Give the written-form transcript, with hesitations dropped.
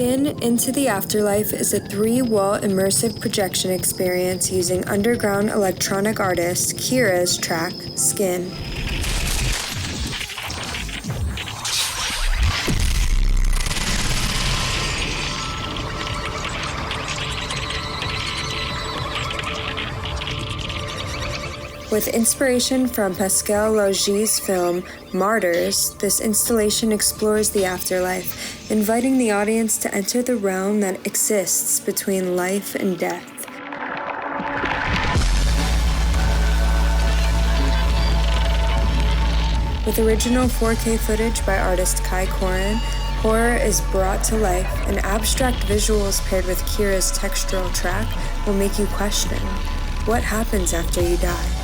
Skin Into the Afterlife is a 3-wall immersive projection experience using underground electronic artist Kira's track, Skin. With inspiration from Pascal Logie's film Martyrs, this installation explores the afterlife, inviting the audience to enter the realm that exists between life and death. With original 4K footage by artist Koren, horror is brought to life, and abstract visuals paired with Kira's textural track will make you question, what happens after you die?